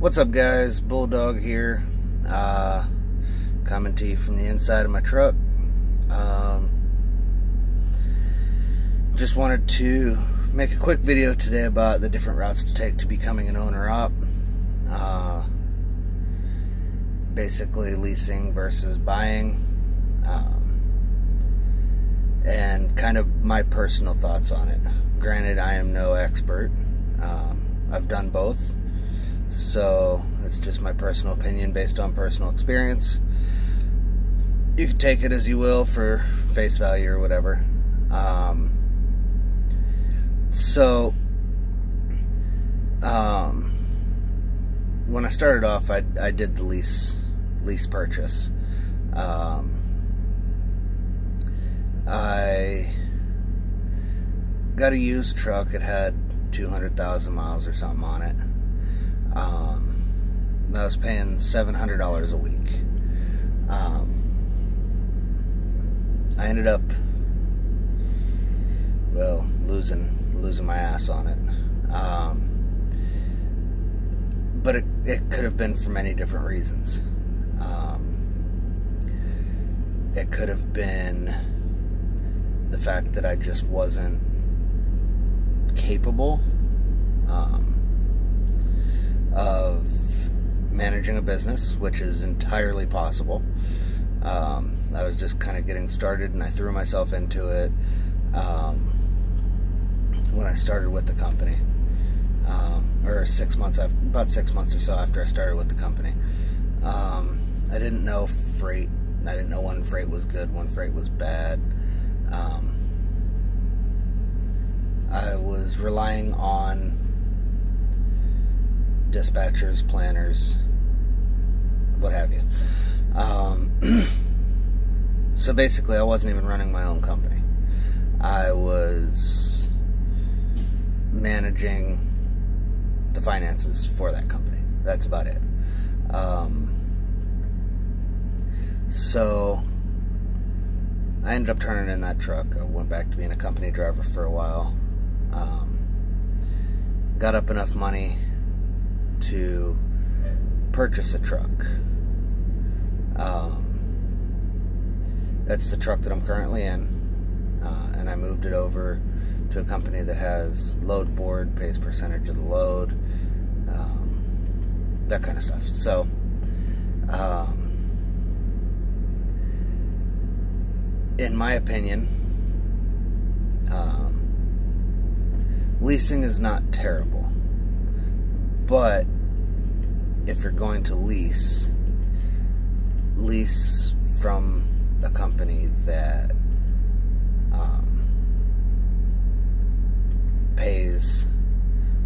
What's up, guys? Bulldog here, coming to you from the inside of my truck. Just wanted to make a quick video today about the different routes to take to becoming an owner-op. Basically leasing versus buying, and kind of my personal thoughts on it. Granted, I am no expert. I've done both, so it's just my personal opinion based on personal experience. You can take it as you will for face value or whatever. When I started off, I did the lease purchase. I got a used truck. It had 200,000 miles or something on it. I was paying $700 a week. I ended up, well, losing my ass on it. But it could have been for many different reasons. It could have been the fact that I just wasn't capable of managing a business, which is entirely possible. I was just kind of getting started, and I threw myself into it when I started with the company, or about 6 months or so after I started with the company. I didn't know freight. I didn't know when freight was good, when freight was bad. I was relying on dispatchers, planners, what have you. So basically, I wasn't even running my own company. I was managing the finances for that company. That's about it. So I ended up turning in that truck. I went back to being a company driver for a while. Got up enough money to purchase a truck. That's the truck that I'm currently in, and I moved it over to a company that has load board, pays percentage of the load, that kind of stuff. So in my opinion, leasing is not terrible, but if you're going to lease from a company that pays,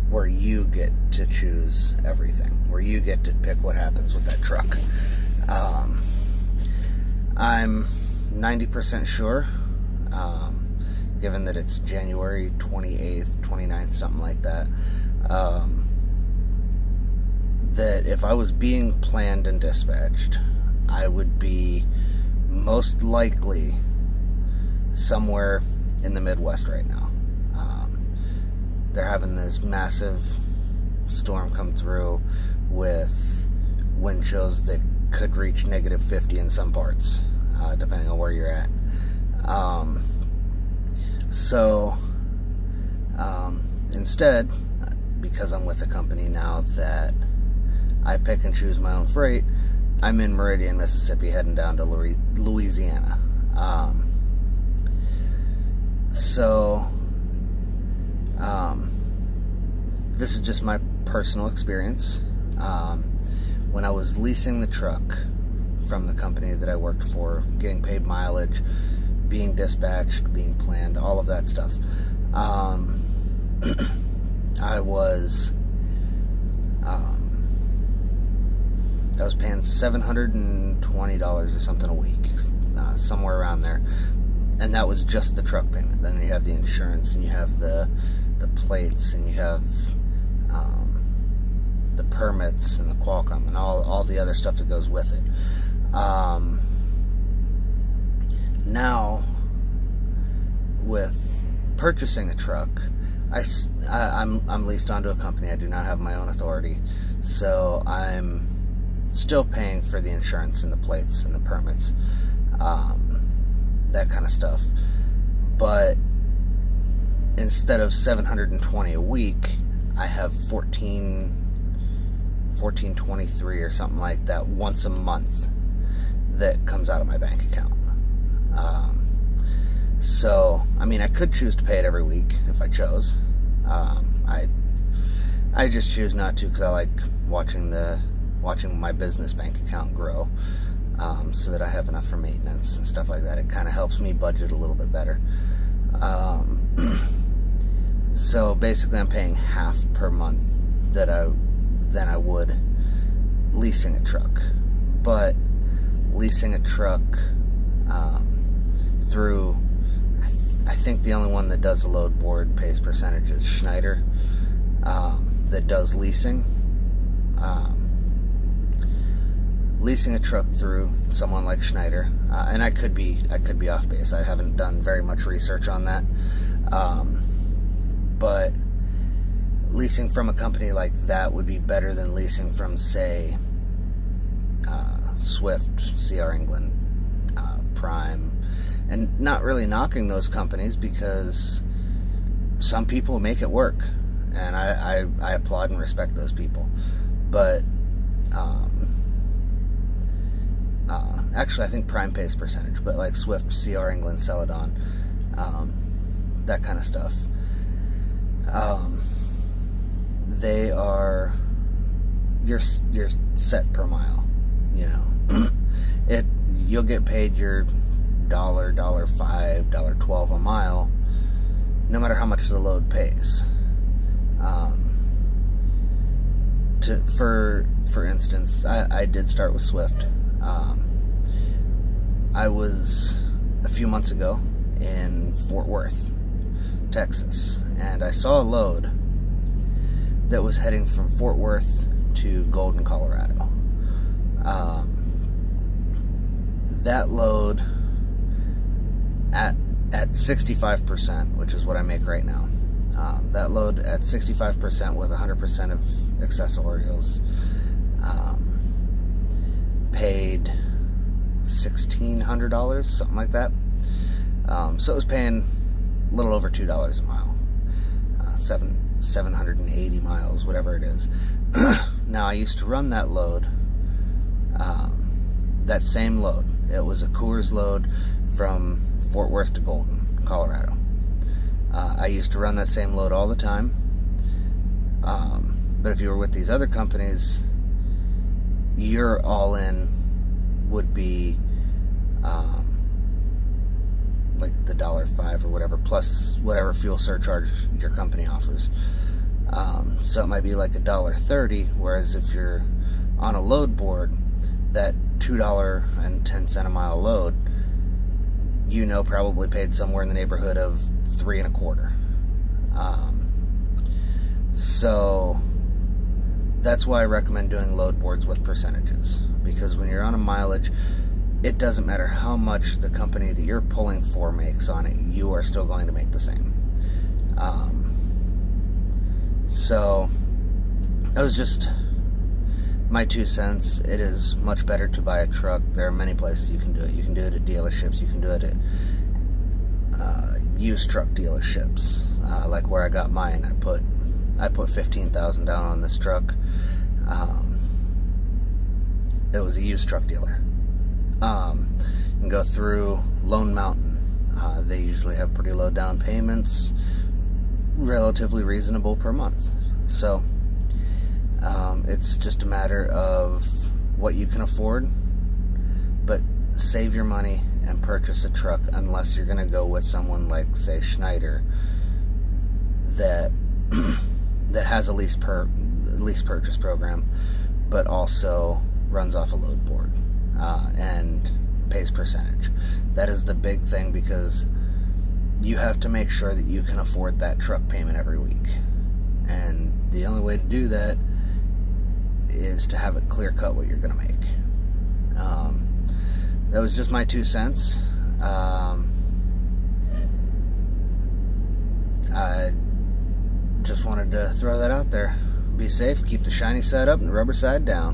where you get to choose everything, where you get to pick what happens with that truck. I'm 90% sure, given that it's January 28th, 29th, something like that, that if I was being planned and dispatched, I would be most likely somewhere in the Midwest right now. They're having this massive storm come through with wind chills that could reach -50 in some parts, depending on where you're at. Instead, because I'm with a company now that I pick and choose my own freight, I'm in Meridian, Mississippi, heading down to Louisiana. This is just my personal experience. When I was leasing the truck from the company that I worked for, getting paid mileage, being dispatched, being planned, all of that stuff, I was paying $720 or something a week, somewhere around there, and that was just the truck payment. Then you have the insurance, and you have the plates, and you have the permits, and the Qualcomm, and all the other stuff that goes with it. Now, with purchasing a truck, I'm leased onto a company. I do not have my own authority, so I'm still paying for the insurance and the plates and the permits, that kind of stuff. But instead of $720 a week, I have $1423 or something like that once a month that comes out of my bank account. So I mean, I could choose to pay it every week if I chose. I just choose not to because I like watching my business bank account grow, so that I have enough for maintenance and stuff like that. It kind of helps me budget a little bit better. So basically, I'm paying half per month than I would leasing a truck. But leasing a truck through, I think the only one that does a load board pays percentage is Schneider, that does leasing. Leasing a truck through someone like Schneider, and I could be off base. I haven't done very much research on that, but leasing from a company like that would be better than leasing from, say, Swift, CR England, Prime, and not really knocking those companies because some people make it work, and I applaud and respect those people. But actually, I think Prime pays percentage, but like Swift, CR England, Celadon, that kind of stuff, they are, you're set per mile, you know. You'll get paid your $1, $5, $12 a mile, no matter how much the load pays. For instance, I did start with Swift. I was a few months ago in Fort Worth, Texas, and I saw a load that was heading from Fort Worth to Golden, Colorado. That load at 65%, which is what I make right now. That load at 65% with 100% of accessorials, paid $1,600, something like that. So it was paying a little over $2 a mile, 780 miles, whatever it is. Now, I used to run that load, that same load. It was a Coors load from Fort Worth to Golden, Colorado. I used to run that same load all the time. But if you were with these other companies, your all-in would be like the $1.05 or whatever, plus whatever fuel surcharge your company offers. So it might be like $1.30, whereas if you're on a load board, that $2.10 a mile load, you know, probably paid somewhere in the neighborhood of $3.25. So that's why I recommend doing load boards with percentages, because when you're on a mileage, it doesn't matter how much the company that you're pulling for makes on it, you are still going to make the same. So that was just my 2 cents. It is much better to buy a truck. There are many places you can do it. You can do it at dealerships. You can do it at used truck dealerships, like where I got mine. I put $15,000 down on this truck. It was a used truck dealer. You can go through Lone Mountain. They usually have pretty low down payments, relatively reasonable per month. So it's just a matter of what you can afford, but save your money and purchase a truck, unless you're going to go with someone like, say, Schneider, that that has a lease purchase program, but also runs off a load board and pays percentage. That is the big thing, because you have to make sure that you can afford that truck payment every week, and the only way to do that is to have it clear cut what you're going to make. That was just my 2 cents. just wanted to throw that out there. Be safe, keep the shiny side up and the rubber side down.